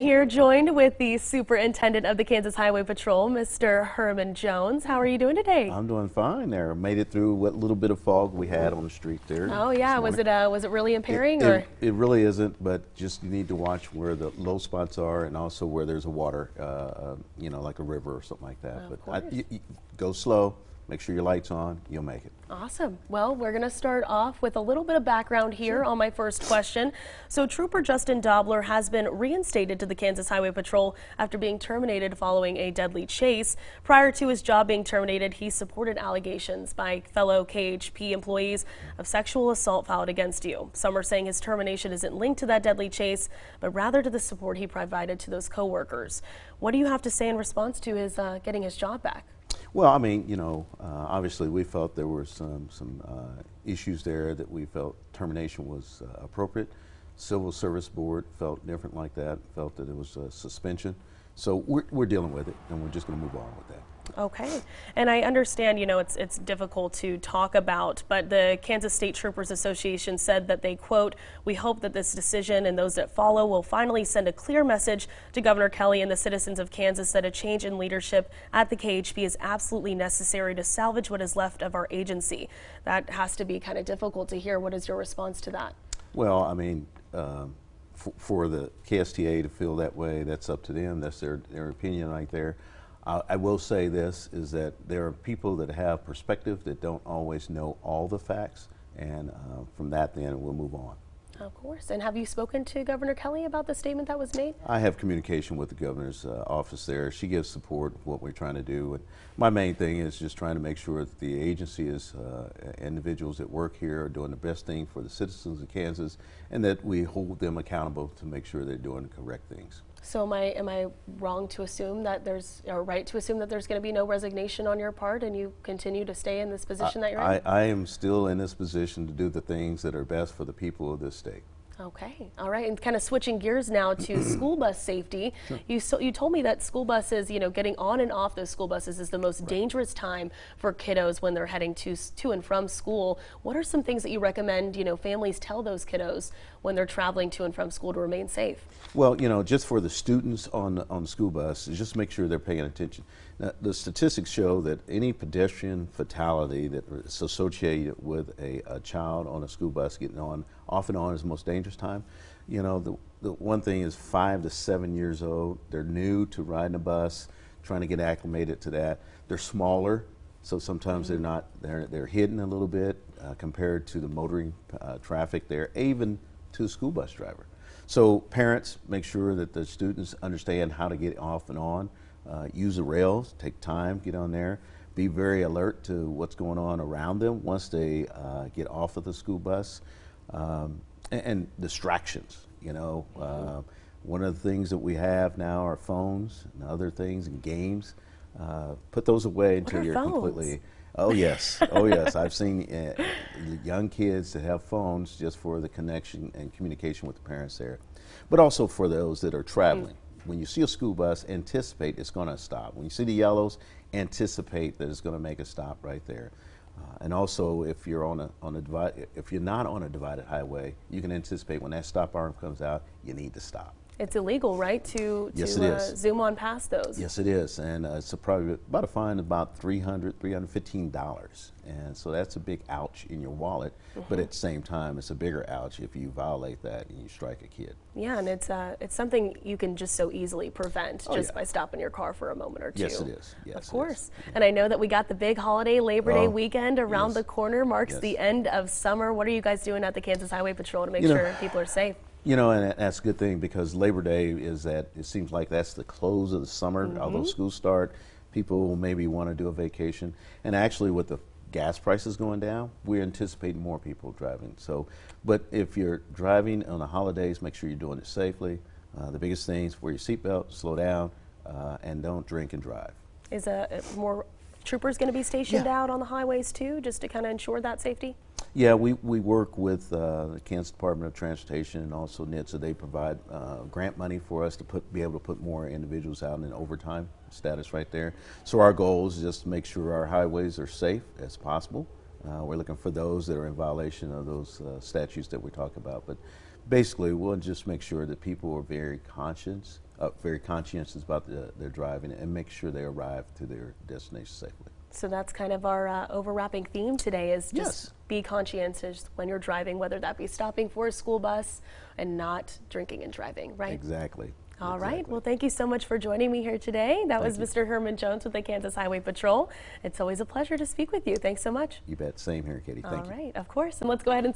here joined with the Superintendent of the Kansas Highway Patrol, Mr. Herman Jones. How are you doing today? I'm doing fine there. Made it through what little bit of fog we had on the street there. Oh yeah, was it really impairing? Or It really isn't, but just you need to watch where the low spots are and also where there's a water, like a river or something like that. Of But course. you go slow. Make sure your light's on. You'll make it. Awesome. Well, we're going to start off with a little bit of background here on my first question. So Trooper Justin Dobler has been reinstated to the Kansas Highway Patrol after being terminated following a deadly chase. Prior to his job being terminated, he supported allegations by fellow KHP employees of sexual assault filed against you. Some are saying his termination isn't linked to that deadly chase, but rather to the support he provided to those coworkers. What do you have to say in response to his getting his job back? Well, I mean, obviously we felt there were some issues there that we felt termination was appropriate. Civil Service Board felt different like that, felt that it was a suspension. So we're dealing with it, and we're just going to move on with that. Okay. And I understand, it's difficult to talk about, but the Kansas State Troopers Association said that they, quote, "We hope that this decision and those that follow will finally send a clear message to Governor Kelly and the citizens of Kansas that a change in leadership at the KHP is absolutely necessary to salvage what is left of our agency." That has to be kind of difficult to hear. What is your response to that? Well, I mean, for the KSTA to feel that way, that's up to them. That's their opinion right there. I will say this, is that there are people that have perspective that don't always know all the facts, and from that then we'll move on. Of course. And have you spoken to Governor Kelly about the statement that was made? I have communication with the governor's office there. She gives support of what we're trying to do. And my main thing is just trying to make sure that the agency is, individuals that work here are doing the best thing for the citizens of Kansas, and that we hold them accountable to make sure they're doing the correct things. So am I wrong to assume that right to assume that there's going to be no resignation on your part and you continue to stay in this position that you're in? I am still in this position to do the things that are best for the people of this state. Okay, all right, and kind of switching gears now to school bus safety. Sure. You told me that school buses, getting on and off those school buses is the most dangerous time for kiddos when they're heading to and from school. What are some things that you recommend, families tell those kiddos when they're traveling to and from school to remain safe? Well, just for the students on the school bus, just make sure they're paying attention. Now, the statistics show that any pedestrian fatality that is associated with a child on a school bus getting off and on is the most dangerous time. The one thing is 5 to 7 years old. They're new to riding a bus, trying to get acclimated to that. They're smaller, so sometimes they're hidden a little bit compared to the motoring traffic there, even to the school bus driver. So parents, make sure that the students understand how to get off and on. Use the rails, take time, get on there. Be very alert to what's going on around them once they get off of the school bus. And distractions, one of the things that we have now are phones and other things and games. Put those away until you're phones? Completely. Oh yes, oh yes. I've seen young kids that have phones just for the connection and communication with the parents there, but also for those that are traveling. When you see a school bus, anticipate it's going to stop. When you see the yellows, anticipate that it's going to make a stop right there. And also, if you're if you're not on a divided highway, you can anticipate when that stop arm comes out, you need to stop. It's illegal, right, to Yes, it is. zoom on past those? Yes, it is, and it's probably about a fine of about $315, and so that's a big ouch in your wallet. But at the same time, it's a bigger ouch if you violate that and you strike a kid. Yeah, and it's something you can just so easily prevent by stopping your car for a moment or two. Yes, it is. Yes, of course. And I know that we got the big holiday Labor Day weekend around the corner, marks the end of summer. What are you guys doing at the Kansas Highway Patrol to make sure people are safe? And that's a good thing, because Labor Day is it seems like that's the close of the summer. Although schools start, people will maybe want to do a vacation. And actually, with the gas prices going down, we're anticipating more people driving. So, but if you're driving on the holidays, make sure you're doing it safely. The biggest things: wear your seatbelt, slow down, and don't drink and drive. Is more troopers going to be stationed out on the highways too, just to kind of ensure that safety? Yeah, we work with the Kansas Department of Transportation and also NHTSA. They provide grant money for us to be able to put more individuals out in overtime status right there. So our goal is just to make sure our highways are safe as possible. We're looking for those that are in violation of those statutes that we talk about. But basically, we'll just make sure that people are very conscious very conscientious about their driving and make sure they arrive to their destination safely. So that's kind of our overlapping theme today is just Yes. be conscientious when you're driving, whether that be stopping for a school bus and not drinking and driving, right? Exactly. All right. Exactly. Well, thank you so much for joining me here today. That was Thank you. Mr. Herman Jones with the Kansas Highway Patrol. It's always a pleasure to speak with you. Thanks so much. You bet. Same here, Katie. Thank All you. right. Of course. And let's go ahead and